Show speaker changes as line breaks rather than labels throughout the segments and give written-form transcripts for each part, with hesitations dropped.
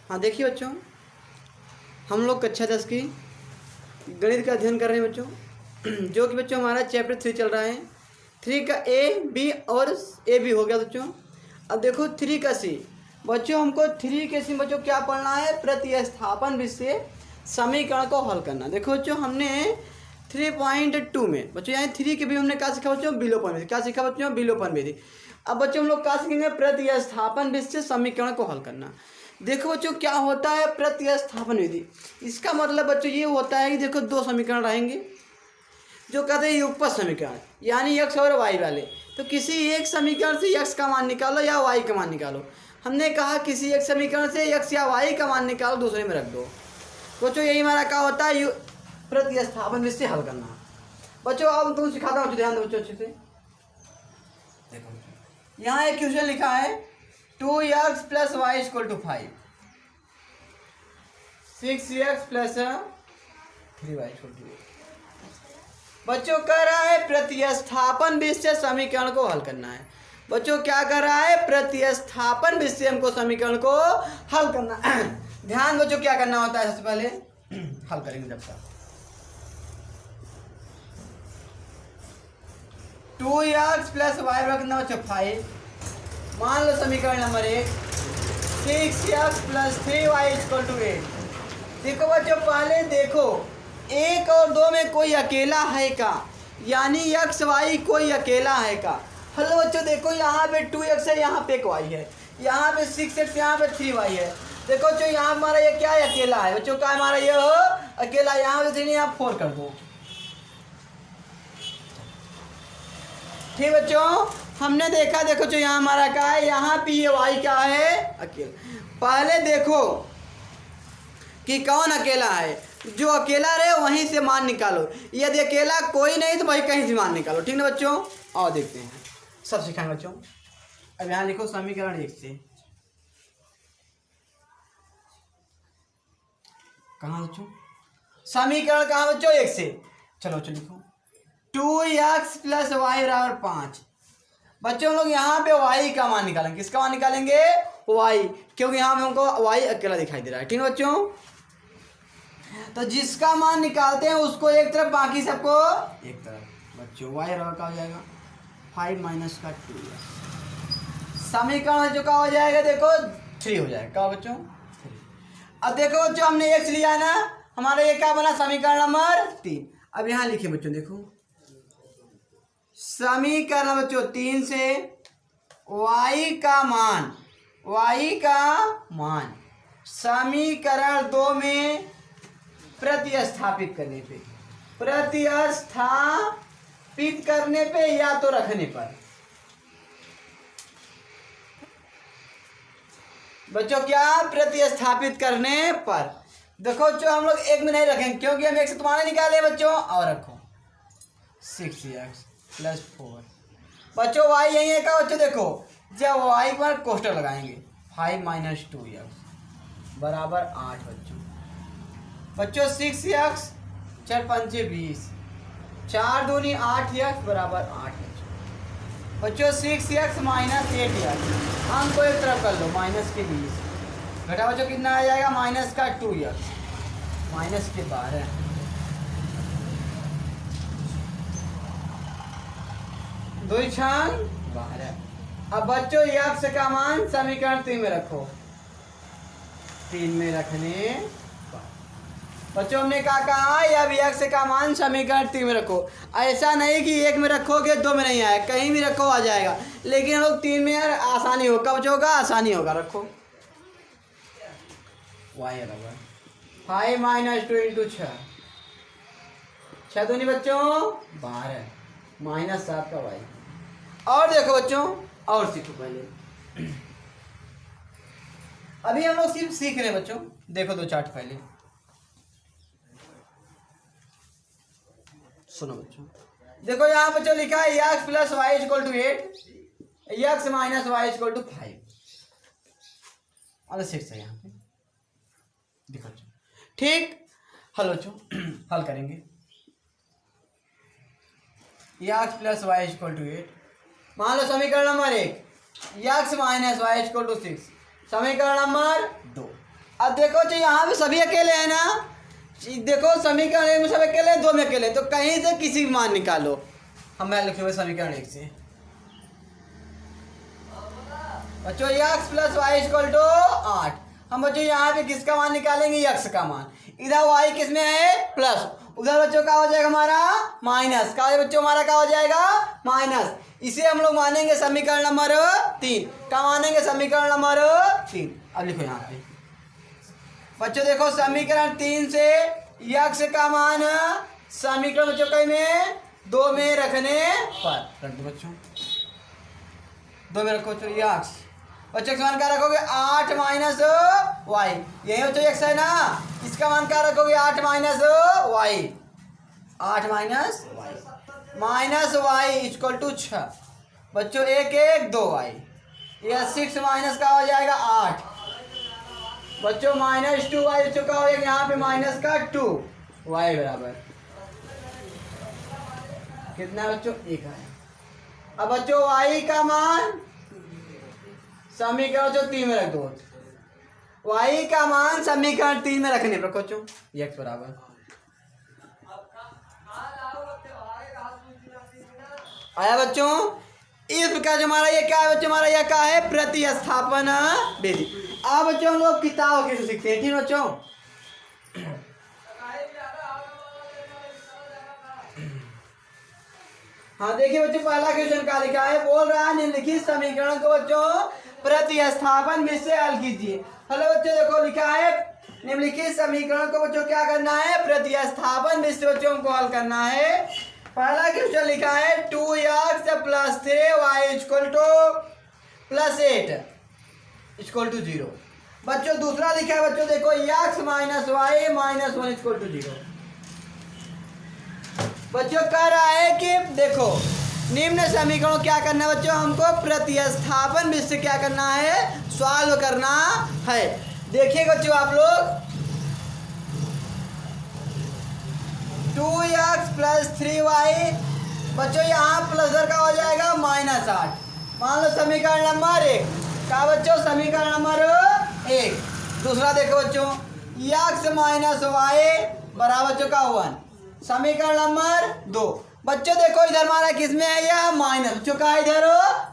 हाँ देखिए बच्चों, हम लोग कक्षा 10 की गणित का अध्ययन कर रहे हैं बच्चों, जो कि बच्चों हमारा चैप्टर 3 चल रहा है। 3 का ए बी और ए बी हो गया बच्चों। अब देखो 3 का सी। बच्चों हमको 3 के सी बच्चों क्या पढ़ना है? प्रतिस्थापन विधि से समीकरण को हल करना। देखो बच्चों हमने 3.2 में बच्चों यहाँ 3 के भी हमने क्या सीखा बच्चों? विलोपन विधि। क्या सीखा बच्चों? विलोपन विधि। अब बच्चों हम लोग क्या सीखेंगे? प्रतिस्थापन विधि से समीकरण को हल करना। देखो बच्चों क्या होता है प्रतिस्थापन विधि? इसका मतलब बच्चों ये होता है कि देखो दो समीकरण रहेंगे जो कहते हैं युगपत समीकरण, यानी x और y वाले। तो किसी एक समीकरण से x का मान निकालो या y का मान निकालो। हमने कहा किसी एक समीकरण से x या y का मान निकालो, दूसरे में रख दो। बच्चों यही हमारा क्या होता है? प्रतिस्थापन विधि से हल करना। बच्चों अब तुम सिखाता हूँ, ध्यान दो बच्चों अच्छे से। देखो यहाँ एक क्वेश्चन लिखा है 2x + y = 5, 6x + 3y = 8। बच्चों कह रहा है प्रतिस्थापन विधि से समीकरण को हल करना है। बच्चों क्या कर रहा है? प्रतिस्थापन विधि से हमको समीकरण को हल करना है। ध्यान बच्चों क्या करना होता है? सबसे पहले हल करेंगे जब तक 2x + y रखना बच्चों 5। मान लो समीकरण नंबर 1 6x + 3y = 8। देखो बच्चों पहले देखो 1 और 2 में कोई अकेला है का? यानी x y कोई अकेला है का? हेलो बच्चों देखो यहाँ पे 2x है, यहाँ पे एक y है, यहाँ पे 6x, यहाँ पे 3y है। देखो बच्चों यहाँ हमारा ये क्या है? अकेला है। बच्चों क्या हमारा ये हो? अकेला। यहाँ पे 3 यहाँ 4 कर दो। ठीक बच्चों हमने देखा, देखो जो यहाँ हमारा क्या है? यहाँ पे ये y क्या है? अकेला। पहले देखो कि कौन अकेला है, जो अकेला रहे वहीं से मान निकालो। यदि अकेला कोई नहीं तो वही कहीं से मान निकालो। ठीक ना बच्चों? और देखते हैं, सब सिखाएंगे बच्चों। अब यहाँ लिखो समीकरण 1 से। कहाँ बच्चों? समीकरण कहाँ बच्चों? 1 से। चलो बच्चों लिखो 2x + y = 5। बच्चों हम लोग यहाँ पे y का मान निकालेंगे। किसका मान निकालेंगे? y, क्योंकि यहाँ पे हमको y अकेला दिखाई दे रहा है। ठीक है बच्चों? तो जिसका मान निकालते हैं उसको एक तरफ, बाकी सबको एक तरफ। बच्चों y का हो जाएगा 5 - 2। समीकरण जो का हो जाएगा देखो 3 हो जाएगा। क्या बच्चों? 3। अब देखो बच्चों हमने x लिया ना, हमारा ये क्या बना? समीकरण नंबर 3। अब यहाँ लिखिए बच्चों, देखो समीकरण बच्चों 3 से y का मान समीकरण 2 में प्रतिस्थापित करने पे या तो रखने पर। बच्चों क्या? प्रतिस्थापित करने पर। देखो जो हम लोग 1 में नहीं रखेंगे क्योंकि हम 1 से तुम्हारे निकाले बच्चों। और रखो 6x + 4। बच्चों y यही है का? बच्चों देखो जब y पर कोष्टक लगाएंगे 5 - 2x = 8। बच्चों 6x 4 × 5 = 20, 4 दूनी 8x = 8। बच्चों 6x - 8x, हम को एक तरफ कर लो माइनस के 20 घटा बच्चों कितना आ जाएगा? -2x -12। दो छान 12। अब बच्चों x का मान समीकरण 3 में रखो। 3 में रखने पर बच्चों हमने क्या कहा? अब x का मान समीकरण 3 में रखो। ऐसा नहीं कि 1 में रखोगे 2 में नहीं आएगा, कहीं भी रखो आ जाएगा। लेकिन हम लोग 3 में यार आसानी होगा बच्चों का, आसानी होगा। रखो y बराबर 5 - 2 × 6, 6 दूनी बच्चों 12 -7 का y। और देखो बच्चों और सीखो पहले। अभी हम लोग सिर्फ सीख रहे हैं बच्चों। देखो 2 चार्ट पहले सुनो बच्चों। देखो यहाँ बच्चों लिखा है x + y = 8, x - y = 5 और 6 है यहाँ पे। देखो बच्चों ठीक। हल बच्चों हल करेंगे। x + y = 8। मान लो समीकरण नंबर 1 x - y = 6, समीकरण नंबर 2। अब देखो जो यहाँ पे सभी अकेले हैं ना, देखो समीकरण 1 में सब अकेले, 2 में अकेले, तो कहीं से किसी भी मान निकालो। हम मैं लिखे हुए समीकरण 1 से बच्चों x plus y equal to 8। हम बच्चों यहाँ पे किसका मान निकालेंगे, x का मान। इधर y किस में है, प्लस, उधर बच्चों का हो जाएगा हमारा माइनस, का बच्चों हमारा का हो जाएगा माइनस। इसे हम लोग मानेंगे समीकरण नंबर 3। क्या मानेंगे, समीकरण नंबर 3। अब लिखो यहाँ पे बच्चों, देखो समीकरण 3 से x का मान समीकरण बच्चों कई में 2 में रखने पर रख दो बच्चों, 2 में रखो बच्चों x। बच्चों का मान क्या रखोगे, 8 माइनस वाई, यही बच्चों x है ना, इसका मान क्या रखोगे, 8 minus y, 8 minus y, minus y equal to 6। बच्चों 1 1 2 वाई, यह 6 माइनस का हो जाएगा 8। बच्चों माइनस 2 वाई बच्चों का हो जाएगा यहाँ पे माइनस का 2 वाई बराबर कितना बच्चों, 1 है। अब बच्चों वाई का मान समीकरण 3 में रख दो, y का मान समीकरण 3 में रखने पर बच्चों x बराबर आया बच्चों। इस प्रकार जो हमारा ये क्या है बच्चों, हमारा यह क्या है, प्रतिस्थापन विधि। अब बच्चों हम लोग किताब कैसे सीखते हैं, ठीक बच्चों। हाँ देखिए बच्चों, पहला क्वेश्चन क्या लिखा है, बोल रहा है निम्नलिखित समीकरण को बच्चों प्रतिस्थापन विधि से हल कीजिए। हेलो बच्चों, देखो लिखा है निम्नलिखित समीकरण को बच्चों क्या करना है, प्रतिस्थापन विधि से बच्चों को हल करना है। पहला क्वेश्चन लिखा है 2x plus 3y equal to plus 8 equal to 0। बच्चों दूसरा लिखा है बच्चों, देखो x minus y minus 1 equal to 0। बच्चों कह रहा है कि देखो निम्न समीकरण क्या करना है बच्चों, हमको प्रतिस्थापन विधि से क्या करना है, सॉल्व करना है। देखिए बच्चों आप लोग 2x प्लस 3y, बच्चों यहाँ प्लस का हो जाएगा माइनस 8। मान लो समीकरण नंबर 1 क्या बच्चों, समीकरण नंबर 1। दूसरा देखो बच्चों x माइनस वाई बराबर बच्चों का 1, समीकरण नंबर 2। बच्चों देखो इधर हमारा किसमें है, यह माइनस, बच्चों का इधर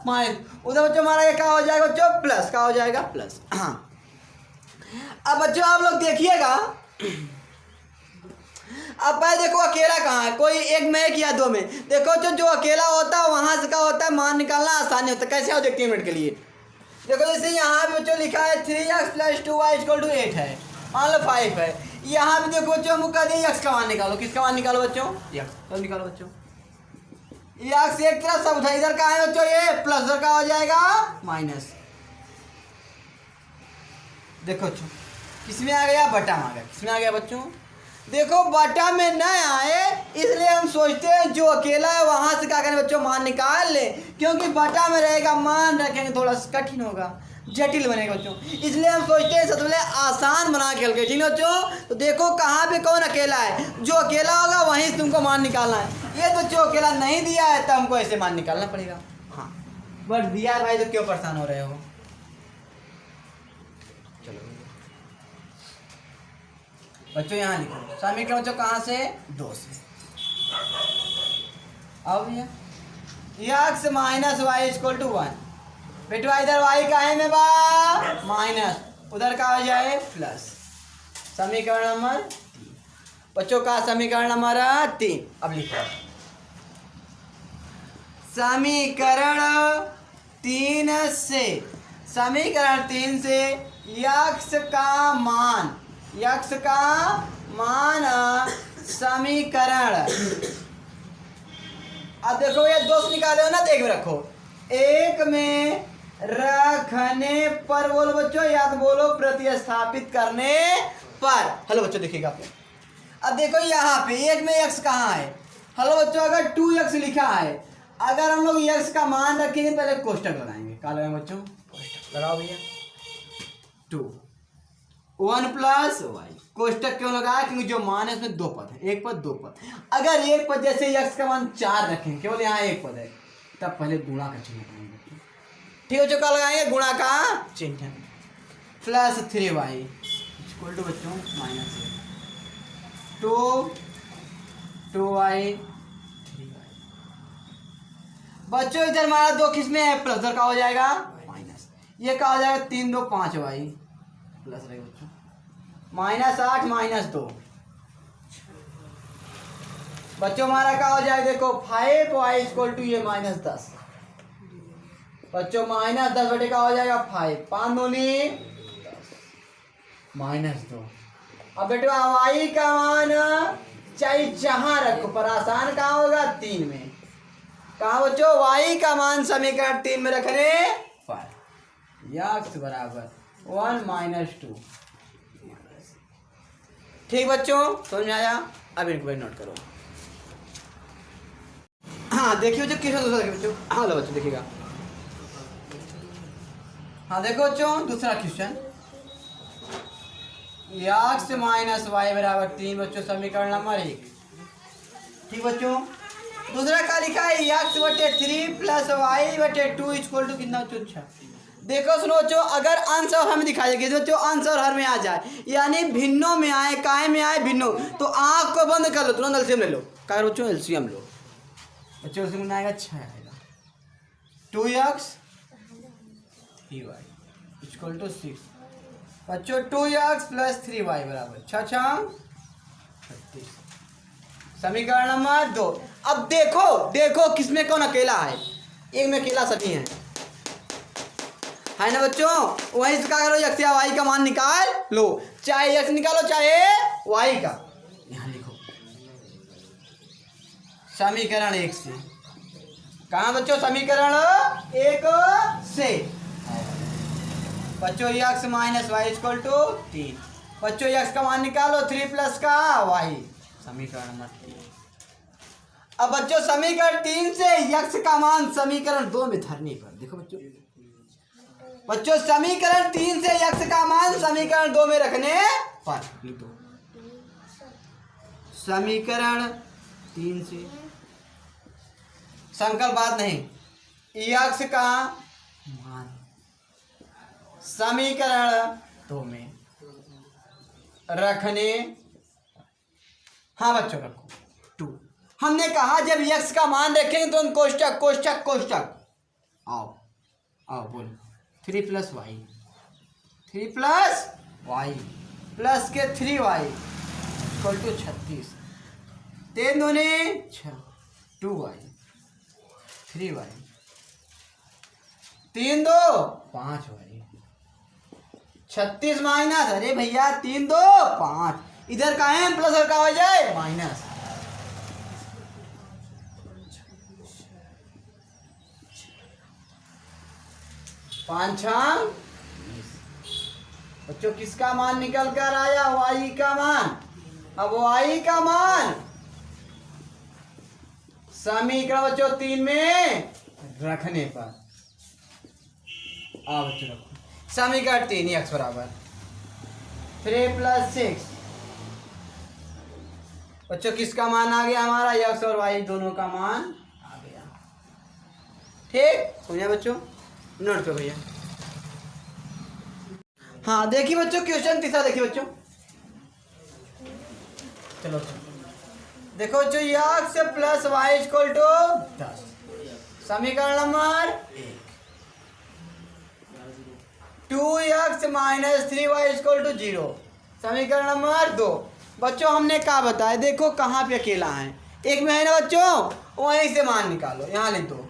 माइनस, उधर बच्चों हमारा ये क्या हो जाएगा बच्चों, प्लस का हो जाएगा प्लस। हाँ अब बच्चों आप लोग देखिएगा, अब पहले देखो अकेला कहाँ है, कोई एक में एक या 2 में। देखो जो अकेला होता है वहां से क्या होता है, मान निकालना आसानी होता है। कैसे हो देखते हैं मिनट के लिए। देखो जैसे यहाँ पे बच्चों लिखा है 3x plus 2y equal to 8 है, मान लो 5 है। यहाँ पे देखो बच्चों हमको कह दिया x का मान निकालो, किसका मान निकालो बच्चों, x तो निकालो बच्चों। x एक तरफ सब उठा, इधर का है बच्चों ये प्लस, उधर का हो जाएगा माइनस। देखो बच्चों किसमें आ गया, बटा में आ गया, किसमें आ गया बच्चों, देखो बटा में न आए इसलिए हम सोचते हैं जो अकेला है वहां से क्या करें बच्चों, मान निकाल ले, क्योंकि बटा में रहेगा मान रखेंगे थोड़ा सा कठिन होगा, जटिल बनेगा बच्चों, इसलिए हम सोचते हैं सबसे पहले आसान बना के हल्के, ठीक है बच्चों। तो देखो कहाँ पे कौन अकेला है, जो अकेला होगा वहीं से तुमको मान निकालना है। ये बच्चों अकेला नहीं दिया है तो हमको ऐसे मान निकालना पड़ेगा। हाँ बट दिया है भाई तो क्यों परेशान हो रहे हो। चलो बच्चों यहाँ लिखो समीकरण बच्चों कहाँ से, 2 से। अब ये x minus y equal to 1, बेटवा इधर y का है में बा माइनस, उधर का हो जाए प्लस, समीकरण नंबर 3 बच्चों का, समीकरण नंबर 3। अब लिखो समीकरण 3 से, समीकरण 3 से x का मान, x का मान समीकरण, अब देखो ये 2 निकाले हो ना, देख में रखो, 1 में रखने पर बोलो बच्चों, या तो बोलो प्रतिस्थापित करने पर। हेलो बच्चों देखिएगा आप, अब देखो यहाँ पे 1 में x कहाँ है, हेलो बच्चों अगर 2x लिखा है, अगर हम लोग x का मान रखेंगे पहले कोष्टक लगाएंगे, क्या लगाएंगे बच्चों, कोष्टक लगाओ भैया। 2 1 प्लस वाई, कोष्टक क्यों लगाया, क्योंकि जो मान है उसमें 2 पद है, एक पद 2 पद। अगर एक पद जैसे x का मान 4 रखेंगे, केवल यहाँ एक पद है, तब पहले गुणा का चिन्ह लगाएंगे, ठीक है बच्चों, क्या लगाएंगे, गुणा का चिन्ह। प्लस 3y इक्वल टू बच्चों माइनस 2y 3y। बच्चों इधर हमारा 2 किस में है प्लस, उधर का हो जाएगा माइनस। ये का हो जाएगा 3 2 5y प्लस रहेगा बच्चों -8 -2। बच्चों हमारा क्या हो जाएगा देखो 5y इक्वल टू ये -10। बच्चों -10 बटे का हो जाएगा 5 5 दूनी -2। अब बेटो y का मान चाहे जहां रखो पर आसान कहाँ होगा 3 में। कहा बच्चों y का मान समीकरण 3 में रखने पर x बराबर 1 - 2। ठीक बच्चों समझ में आया। अब इनको नोट करो। हाँ देखिए बच्चों क्वेश्चन दूसरा देखिए बच्चों। हाँ लो बच्चों देखिएगा। हाँ देखो बच्चों दूसरा क्वेश्चन x - y बराबर 3 बच्चों समीकरण नंबर 1। ठीक बच्चों दूसरा क्या लिखा है x बटे 3 प्लस y बटे 2 इक्वल टू कितना बच्चों 6। देखो सुनो बच्चों अगर अंश और हर में दिखाई देगी बच्चों अंश और हर में आ जाए यानी भिन्नों में आए काहे में आए भिन्नों तो आँख को बंद कर लो तुरंत एलसीएम ले लो। क्या बच्चों एलसीएम लो बच्चों एलसीएम में आएगा 6 आएगा 2x 3y इक्वल टू 6। बच्चों 2x प्लस 3y बराबर 6 36 समीकरण नंबर 2। अब देखो किसमें कौन अकेला है, एक में अकेला सभी है ना बच्चों। वहीं से क्या करो x या y का मान निकाल लो, चाहे x निकालो चाहे y का। यहाँ लिखो समीकरण 1 से। कहाँ बच्चों समीकरण 1 से बच्चों x - y इक्वल टू 3। बच्चों x का मान निकालो 3 प्लस का y समीकरण नंबर 3। अब बच्चों समीकरण 3 से x का मान समीकरण 2 में धरने पर देखो बच्चों समीकरण 3 से x का मान समीकरण 2 में रखने पर समीकरण 3 से संकल्प बात नहीं x का मान समीकरण 2 में रखने। हाँ बच्चों रखो 2। हमने कहा जब x का मान रखेंगे तो हम कोष्टक आओ बोल 3 प्लस y प्लस के 3y इक्वल टू 36 3 दूनी 6 2y 3y 3 2 5y 36 माइनस अरे भैया 3 2 5 इधर का है प्लस का हो जाए माइनस 5 6 बच्चों किसका मान निकल कर आया y का मान। अब y का मान समीकरण बच्चों 3 में रखने पर बच्चों रखो समीकरण 3 x बराबर 3 प्लस 6 बच्चों किसका मान आ गया हमारा x और y दोनों का मान आ गया। ठीक समझा बच्चों नोट करो भैया। हाँ देखिए बच्चों क्वेश्चन तीसरा देखिए बच्चों। चलो देखो बच्चों x plus y equal to 10 समीकरण number 2x minus 3y equal to 0 समीकरण नंबर 2। बच्चों हमने क्या बताया देखो कहाँ पे अकेला है एक में है ना बच्चों वहीं से मान निकालो यहाँ लिख दो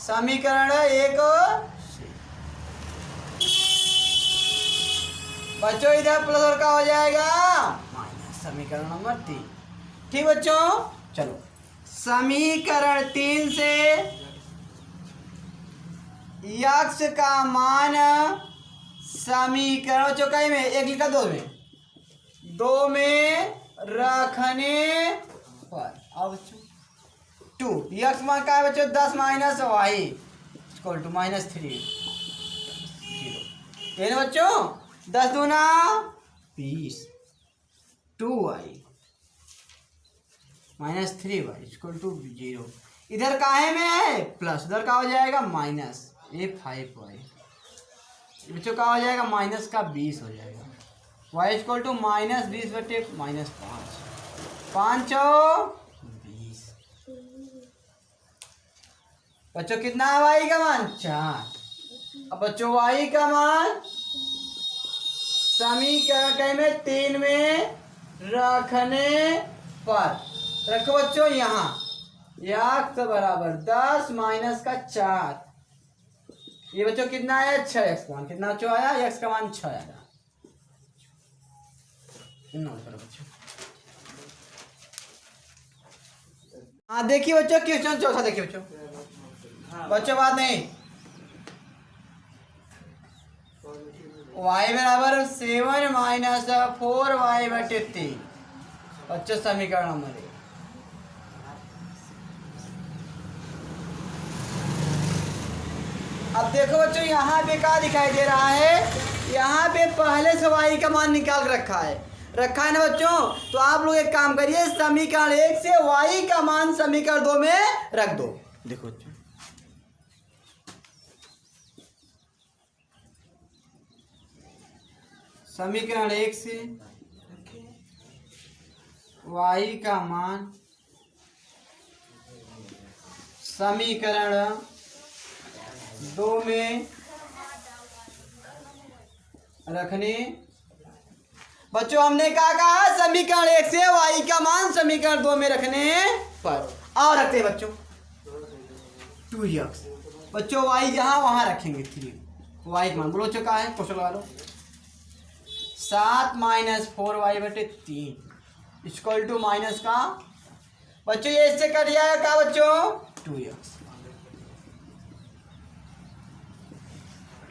समीकरण 1 बच्चों इधर प्लस और का हो जाएगा माइनस समीकरण नंबर 3। ठीक बच्चों चलो समीकरण 3 से x का मान समीकरण बच्चों कई में एक लिखा 2 में रखने पर अब 2 x मान का है बच्चों 10 माइनस y इक्वल टू -3 0 ना बच्चों 10 दूना 20 2y minus 3y equal to 0 इधर काहे में है प्लस उधर का हो जाएगा माइनस ये 5y बच्चों का हो जाएगा माइनस का 20 हो जाएगा। y इक्वल टू -20 बटे -5, 5 और 20। बच्चों कितना है y का मान 4। अब बच्चों y का मान समीकरण में 3 में रखने पर रखो बच्चों यहाँ x बराबर 10 माइनस का 4। ये बच्चों कितना आया 6x का मान कितना बच्चों आया x का मान 6 आया। नोट करो बच्चों। हाँ देखिए बच्चों क्वेश्चन चौथा देखिए बच्चों। बच्चों बात नहीं y बराबर 7 माइनस 4y बटे 3 बच्चों समीकरण नंबर 1। अब देखो बच्चों यहाँ पे क्या दिखाई दे रहा है, यहाँ पे पहले से y का मान निकाल रखा है ना बच्चों। तो आप लोग एक काम करिए समीकरण 1 से y का मान समीकरण 2 में रख दो। देखो बच्चों समीकरण 1 से y का मान समीकरण 2 में रखने। बच्चों हमने क्या कहा समीकरण 1 से y का मान समीकरण 2 में रखने पर और रखते हैं बच्चों 2x। बच्चों y जहां वहां रखेंगे 3 y का मान बोलो बच्चों क्या है क्वेश्चन लगा लो 7 माइनस 4y बटे 3 इक्वल टू माइनस का बच्चों ये इससे कट जाएगा क्या बच्चों 2x।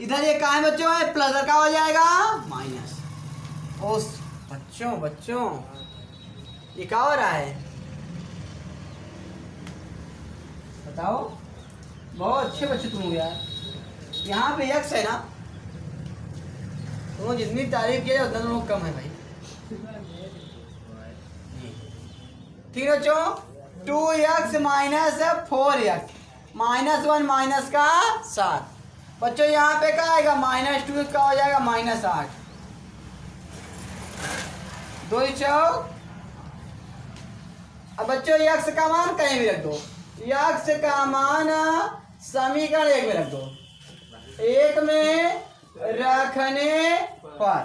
इधर ये कहाँ है बच्चों है प्लस का हो जाएगा माइनस। ओस बच्चों ये क्या हो रहा है बताओ। बहुत अच्छे बच्चे तुम हो यार। यहाँ पे x है ना तुम जितनी तारीफ किया उतना लोग कम है भाई। ठीक है बच्चों 2x माइनस 4x -1 माइनस का 7 बच्चों यहाँ पे क्या आएगा -2 का हो जाएगा -8 2 चौक। अब बच्चों x का मान कहीं भी रख दो x का मान समीकरण 1 में रख दो 1 में रखने पर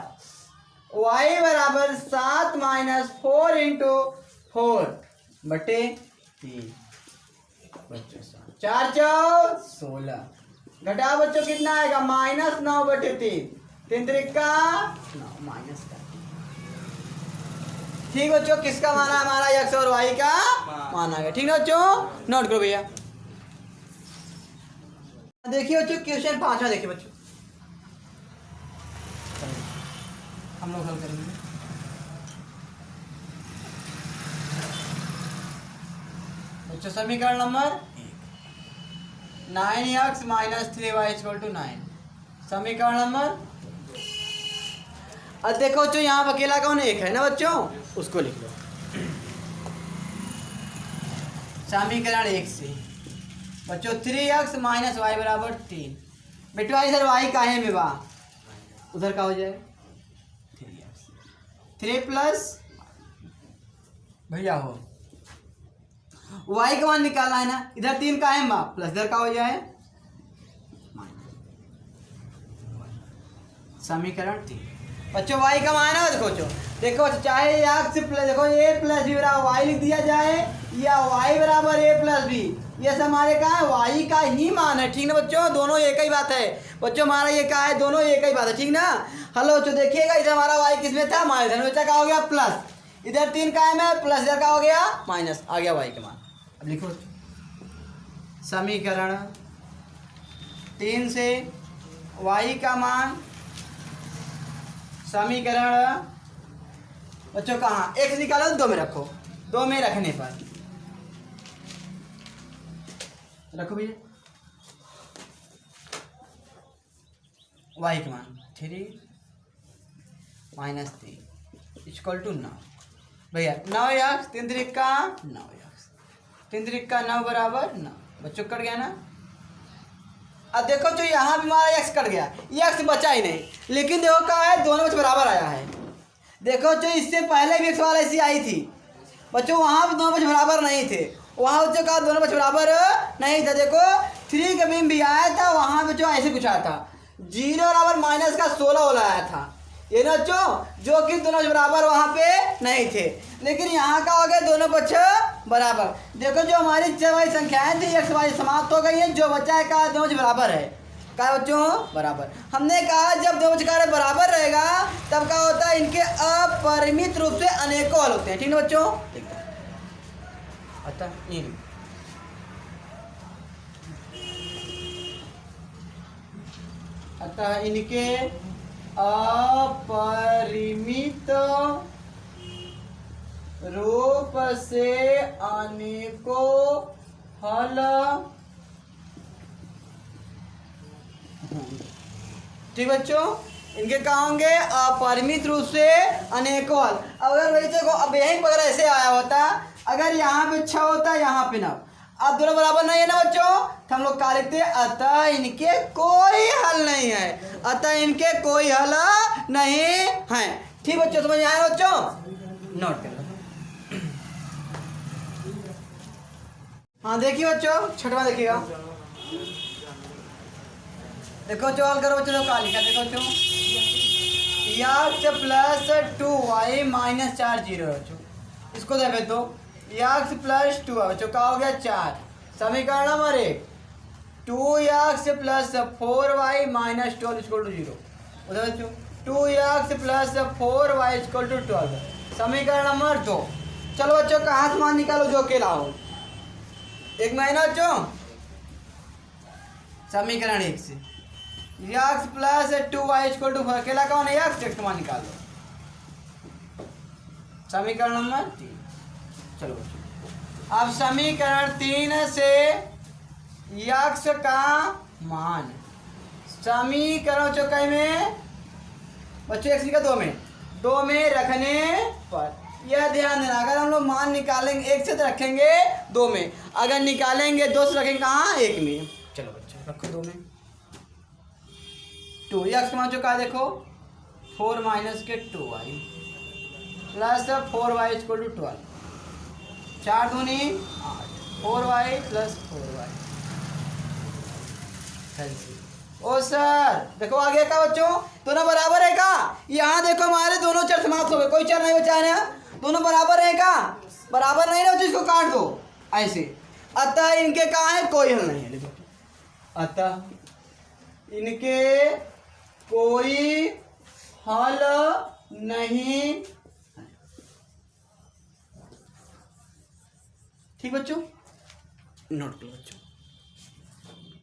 y बराबर 7 माइनस 4 इंटू 4 बटे 3 बच्चों 4 चौ 16 घटाओ बच्चों कितना आएगा -9 बटे 3 3 9 माइनस का। ठीक बच्चों किसका माना हमारा x और y का माना गया। ठीक है बच्चों नोट करो भैया। देखिए बच्चों क्वेश्चन 5 देखिए बच्चों हम लोग हल करेंगे। बच्चों समीकरण number 9x minus 3y equal to 9 समीकरण नंबर। अब देखो बच्चों यहाँ पर अकेला कौन एक है ना बच्चों उसको लिख लो समीकरण 1 से बच्चों 3x माइनस y बराबर 3 बेटवा इधर y का है में बा उधर का हो जाए 3 प्लस भैया हो y का मान निकालना है ना इधर 3 का है माँ प्लस इधर का हो जाए समीकरण 3 बच्चों y का मान है देखो चाहे x प्लस देखो a प्लस बी बराबर y लिख दिया जाए या y बराबर a प्लस बी ये सब हमारे का है y का ही मान है। ठीक ना बच्चों दोनों एक ही बात है बच्चों हमारा ये क्या है दोनों एक ही बात है। ठीक ना हेलो बच्चों देखिएगा इधर हमारा y किस में था माइनस में क्या हो गया प्लस इधर 3 का है प्लस इधर का हो गया माइनस आ गया y का मान। अब लिखो समीकरण 3 से y का मान समीकरण बच्चों कहाँ x निकालो 2 में रखो 2 में रखने पर रखो भैया y का मान 3 माइनस 3 इक्वल टू 9 भैया 9x 3 3 का 9x 3 3 का 9 बराबर 9 बच्चों कट गया ना अब देखो जो यहाँ भी हमारा x कट गया, x बचा ही नहीं, लेकिन देखो क्या है, दोनों बच्चे बराबर आया है। देखो जो इससे पहले भी x वाला ऐसी आई थी बच्चों, वहाँ भी दोनों बच्चे बराबर नहीं थे, वहाँ बच्चों का दोनों बच्चे बराबर नहीं था। देखो 3 का बीम भी आया था, वहाँ बच्चों ऐसे कुछ आया था, 0 बराबर माइनस का 16 वाला आया था, ये ना बच्चों, जो कि दोनों बराबर वहाँ पे नहीं थे। लेकिन यहाँ का हो गया दोनों बच्चे बराबर। देखो जो हमारी चरवाई संख्याएं थी x वाई समाप्त हो गई है, जो बचा है कहा दोनों बराबर है, क्या बच्चों बराबर। हमने कहा जब दोनों कार्य बराबर रहेगा तब क्या होता है, इनके अपरिमित रूप से अनेकों हल होते हैं, ठीक है बच्चों। अतः इनके अपरिमित रूप से अनेकों हल, ठीक बच्चों, इनके क्या होंगे, अपरिमित रूप से अनेकों हल। अगर वही देखो, अब यहीं पर ऐसे आया होता, अगर यहाँ पे 6 होता यहाँ पे 9, अब दोनों बराबर नहीं है ना बच्चों, तो हम लोग क्या लिखते हैं, अतः इनके कोई हल नहीं है, अतः इनके कोई हल नहीं है। ठीक बच्चों, समझ आए बच्चों, नोट कर लो। हाँ देखिए बच्चों, छठवां देखिएगा, देखो जो हल करो बच्चों, क्या लिखा देखो बच्चों, x प्लस 2y माइनस 4 0 बच्चों, इसको देखे तो x प्लस 2 बच्चों क्या हो गया 4, समीकरण number 1, 2x plus 4y minus 12 equal to 0, उधर बच्चों 2x plus 4y equal to 12, समीकरण नंबर 2। चलो बच्चों कहाँ से मान निकालो जो अकेला हो, एक महीना बच्चों, समीकरण 1 से x plus 2y equal to 4, अकेला कौन है x, x मान निकाल लो, समीकरण नंबर 3। चलो अब समीकरण 3 से x का मान, समीकरण चौकाई में बच्चों x का 2 में रखने पर, यह ध्यान देना, अगर हम लोग मान निकालेंगे 1 से तो रखेंगे 2 में, अगर निकालेंगे 2 से रखेंगे कहाँ 1 में। चलो बच्चों रखो 2 में, 2 x मान चुका देखो 4 माइनस के 2y plus 4y equal to 12, 4 दूनी 8, 4y प्लस 4y। ओ सर देखो आगे का बच्चों, दोनों बराबर है का, यहाँ देखो हमारे दोनों चर समाप्त हो गए, कोई चर नहीं बचा है ना, दोनों बराबर है का, बराबर नहीं ना बच्चों, इसको काट दो ऐसे, अतः इनके कहाँ है, कोई हल नहीं है, देखो अतः इनके कोई हल नहीं, ठीक बच्चों, नोट करो बच्चों।